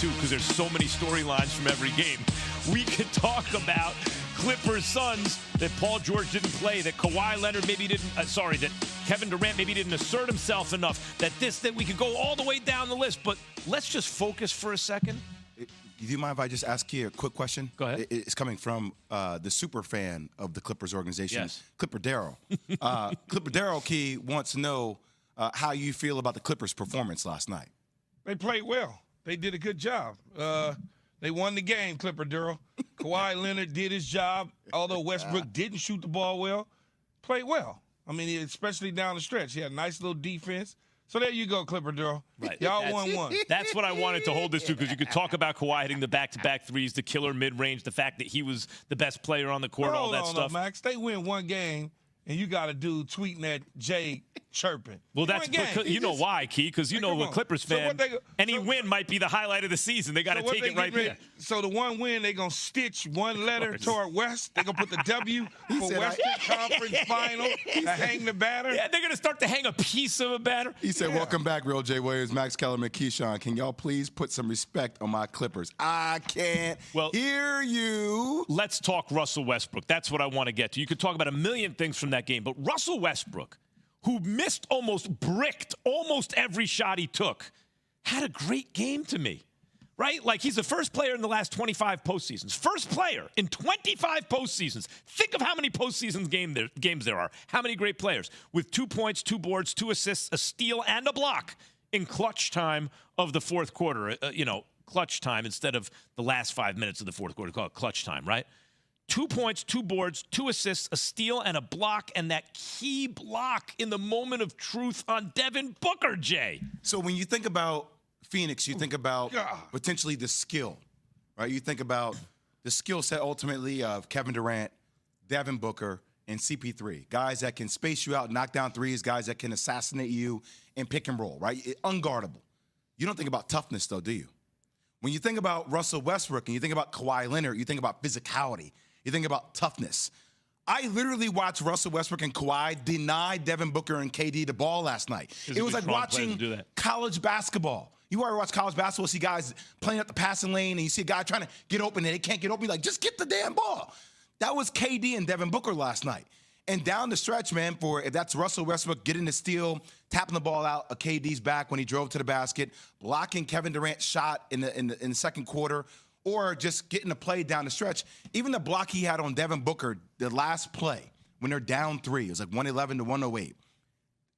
too, because there's so many storylines from every game. We could talk about Clippers Suns, that Paul George didn't play, that Kawhi Leonard maybe didn't, that Kevin Durant maybe didn't assert himself enough, that we could go all the way down the list. But let's just focus for a second. Do you mind if I just ask you a quick question? Go ahead. It's coming from the super fan of the Clippers organization, yes. Clipper Darryl. Clipper Darryl Key wants to know how you feel about the Clippers' performance last night. They played well. They did a good job. They won the game, Clipper Darryl. Kawhi Leonard did his job, although Westbrook didn't shoot the ball well. Played well. I mean, especially down the stretch. He had a nice little defense. So there you go, Clipper Darryl. Right. Y'all won one. That's what I wanted to hold this to, because you could talk about Kawhi hitting the back-to-back threes, the killer mid-range, the fact that he was the best player on the court, all that stuff. No, Max. They win one game, and you got a dude tweeting at Jay chirping. Well, that's because you know why, Key, because you know a Clippers fan, any win might be the highlight of the season. They got to take it right there. So the one win, they're going to stitch one letter toward West. They're going to put the W for Western Conference Final to hang the banner. Yeah, they're going to start to hang a piece of a banner. He said, welcome back, Real J. Williams, Max Kellerman, Keyshawn. Can y'all please put some respect on my Clippers? I can't hear you. Let's talk Russell Westbrook. That's what I want to get to. You could talk about a million things from that game, but Russell Westbrook, who bricked almost every shot he took, had a great game to me, right? Like, he's the first player in the last 25 postseasons. First player in 25 postseasons. Think of how many postseason games there are. How many great players with 2 points, 2 boards, 2 assists, a steal, and a block in clutch time of the fourth quarter. Clutch time instead of the last 5 minutes of the fourth quarter. Call it clutch time, right? 2 points, 2 boards, 2 assists, a steal, and a block, and that key block in the moment of truth on Devin Booker, Jay. So when you think about Phoenix, you think about potentially the skill, right? You think about the skill set ultimately of Kevin Durant, Devin Booker, and CP3. Guys that can space you out, knock down threes, guys that can assassinate you and pick and roll, right? Unguardable. You don't think about toughness, though, do you? When you think about Russell Westbrook and you think about Kawhi Leonard, you think about physicality. You think about toughness. I literally watched Russell Westbrook and Kawhi deny Devin Booker and KD the ball last night. It was like watching college basketball. You ever watch college basketball, see guys playing up the passing lane, and you see a guy trying to get open, and they can't get open. You're like, just get the damn ball. That was KD and Devin Booker last night. And down the stretch, man, if that's Russell Westbrook getting the steal, tapping the ball out of KD's back when he drove to the basket, blocking Kevin Durant's shot in the second quarter, or just getting a play down the stretch. Even the block he had on Devin Booker, the last play, when they're down 3, it was like 111 to 108.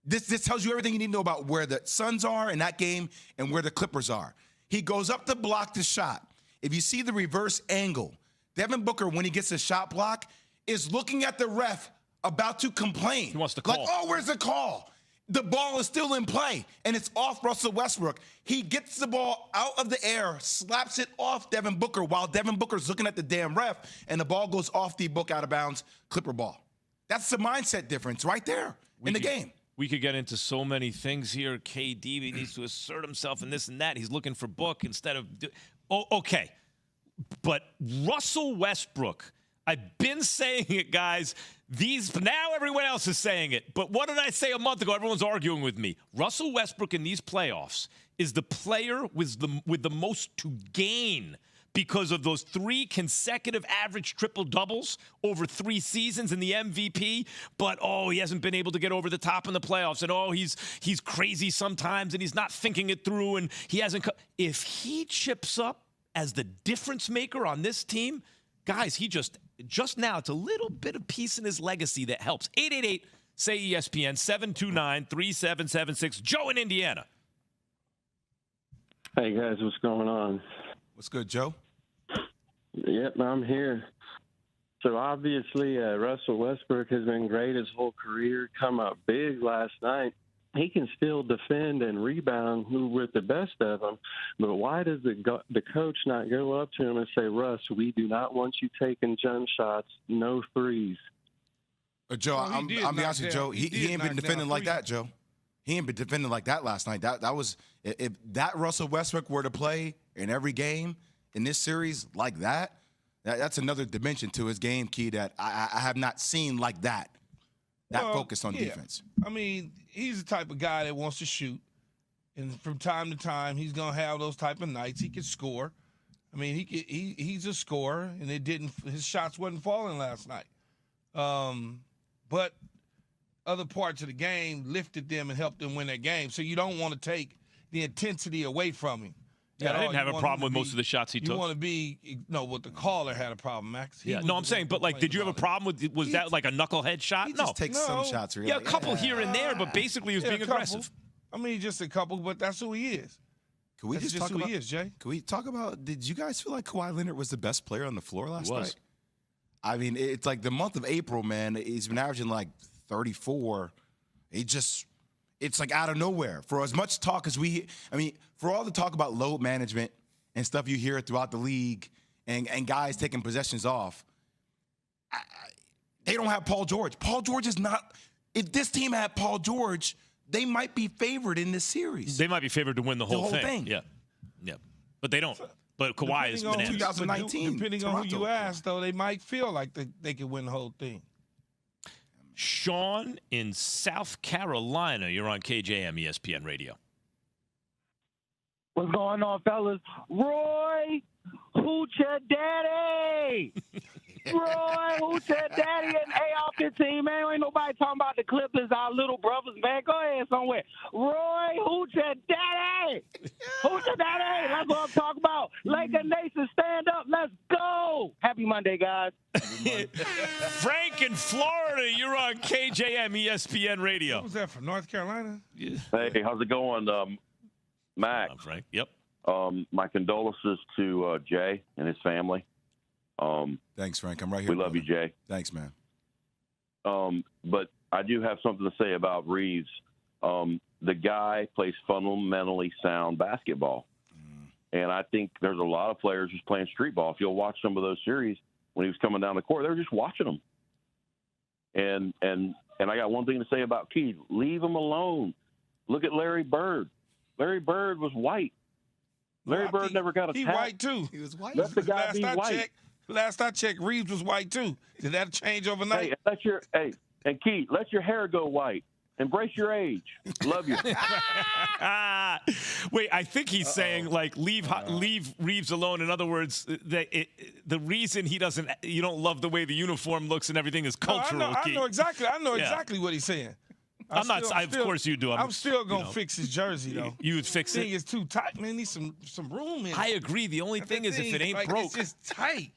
This tells you everything you need to know about where the Suns are in that game and where the Clippers are. He goes up to block the shot. If you see the reverse angle, Devin Booker, when he gets a shot block, is looking at the ref about to complain. He wants to call. Like, oh, where's the call? The ball is still in play, and it's off Russell Westbrook. He gets the ball out of the air, slaps it off Devin Booker while Devin Booker's looking at the damn ref, and the ball goes off the book out of bounds, Clipper ball. That's the mindset difference right there in the game. We could get into so many things here. KD needs to assert himself and this and that. He's looking for book instead of okay. But Russell Westbrook, I've been saying it, guys. Now everyone else is saying it. But what did I say a month ago? Everyone's arguing with me. Russell Westbrook in these playoffs is the player with the most to gain because of those 3 consecutive average triple-doubles over 3 seasons in the MVP. But, he hasn't been able to get over the top in the playoffs. And, he's crazy sometimes, and he's not thinking it through, and he hasn't – if he chips up as the difference maker on this team, guys, he just now, it's a little bit of piece in his legacy that helps. 888-SAY-ESPN, 729-3776. Joe in Indiana. Hey, guys, what's going on? What's good, Joe? Yep, I'm here. So, obviously, Russell Westbrook has been great his whole career, come up big last night. He can still defend and rebound with the best of them, but why does the coach not go up to him and say, Russ, we do not want you taking jump shots, no threes? Joe, I'm be honest with you, Joe. He ain't been defending like that, Joe. He ain't been defending like that last night. That was if that Russell Westbrook were to play in every game in this series like that's another dimension to his game, Key, that I have not seen like that. Focus on defense. I mean, he's the type of guy that wants to shoot. And from time to time, he's going to have those type of nights. He can score. I mean, he's a scorer, and his shots wasn't falling last night. But other parts of the game lifted them and helped them win that game. So you don't want to take the intensity away from him. Yeah, I didn't have a problem with most of the shots he took. You want to be what the caller had a problem, Max. I'm saying, but like, did you have a problem with? Was that like a knucklehead shot? He just takes some shots. Really. Yeah, a couple here and there, but basically he was being aggressive. I mean, just a couple, but that's who he is. Can we that's just talk who about? He is, Jay. Can we talk about? Did you guys feel like Kawhi Leonard was the best player on the floor last was. night? I mean, it's like the month of April, man. He's been averaging like 34. It's like out of nowhere. For as much talk as for all the talk about load management and stuff you hear throughout the league and guys taking possessions off, they don't have Paul George. Paul George is not. If this team had Paul George, they might be favored in this series. They might be favored to win the whole thing. Yeah. But they don't. But Kawhi is bananas. 2019. Depending on who you ask, though, they might feel like they can win the whole thing. Sean in South Carolina, you're on KJM ESPN Radio. What's going on, fellas? Roy, hoot your daddy. Roy, hoot your daddy and AR-15, man. Ain't nobody talking about the Clippers, our little brothers, man. Go ahead somewhere. Roy, hoot your daddy. Hoot your daddy. That's what I'm talking about. Laker Nation, stand up. Let's go. Happy Monday, guys. Frank in Florida, you're on KJM ESPN Radio. What was that, from North Carolina? Yeah. Hey, how's it going, Max? Frank. Yep. My condolences to Jay and his family. Thanks, Frank. I'm right here. We love you, Jay. Thanks, man. But I do have something to say about Reeves. The guy plays fundamentally sound basketball. And I think there's a lot of players just playing street ball. If you'll watch some of those series when he was coming down the court, they were just watching him. And I got one thing to say about Key. Leave him alone. Look at Larry Bird. Larry Bird was white. Larry Bird never got attacked. He white, too. He was white. Let the guy be white. Last I checked, Reeves was white, too. Did that change overnight? And Keith, let your hair go white. Embrace your age. Love you. Wait, I think he's saying like leave Reeves alone. In other words, the reason you don't love the way the uniform looks and everything is cultural. I know exactly what he's saying. Of course you do. I'm still gonna fix his jersey though. You would fix it. Thing is too tight, man. Needs some room in it. I agree. The only thing is if it ain't broke, it's just tight.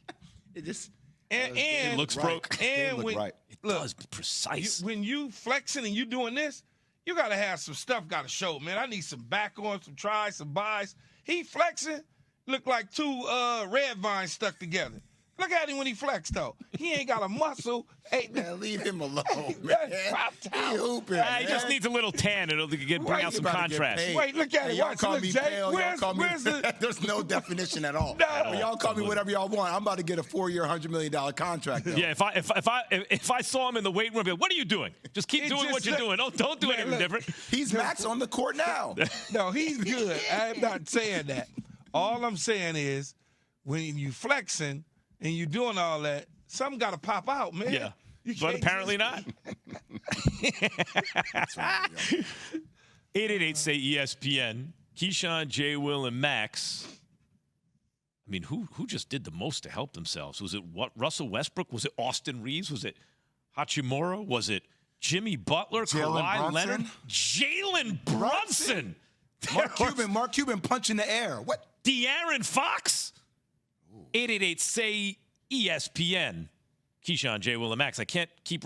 It just it looks broke. And right. It does precise. When you flexing and you doing this, you gotta have some stuff. Got to show, man. I need some back on, some tries, some buys. He flexing, look like two red vines stuck together. Look at him when he flexed, though. He ain't got a muscle. Hey, man, leave him alone, man. He hooping, He just needs a little tan. It'll bring out some contrast. Wait, look at it. Y'all call me pale. Where's the... There's no definition at all. No. Y'all call me whatever y'all want. I'm about to get a 4-year, $100 million contract. Though. Yeah, if I saw him in the weight room, I'd be like, what are you doing? Just keep doing what you're doing. Don't do anything different. He's Max on the court now. No, he's good. I'm not saying that. All I'm saying is when you flexing and you doing all that, something got to pop out, man. Yeah, but apparently not. 888 say ESPN. Keyshawn, J. Will, and Max. I mean, who just did the most to help themselves? Was it Russell Westbrook? Was it Austin Reeves? Was it Hachimura? Was it Jimmy Butler? Kawhi Leonard? Jalen Brunson. Mark Cuban punching the air. What? De'Aaron Fox? 888 say ESPN. Keyshawn, J. Will, and Max. I can't keep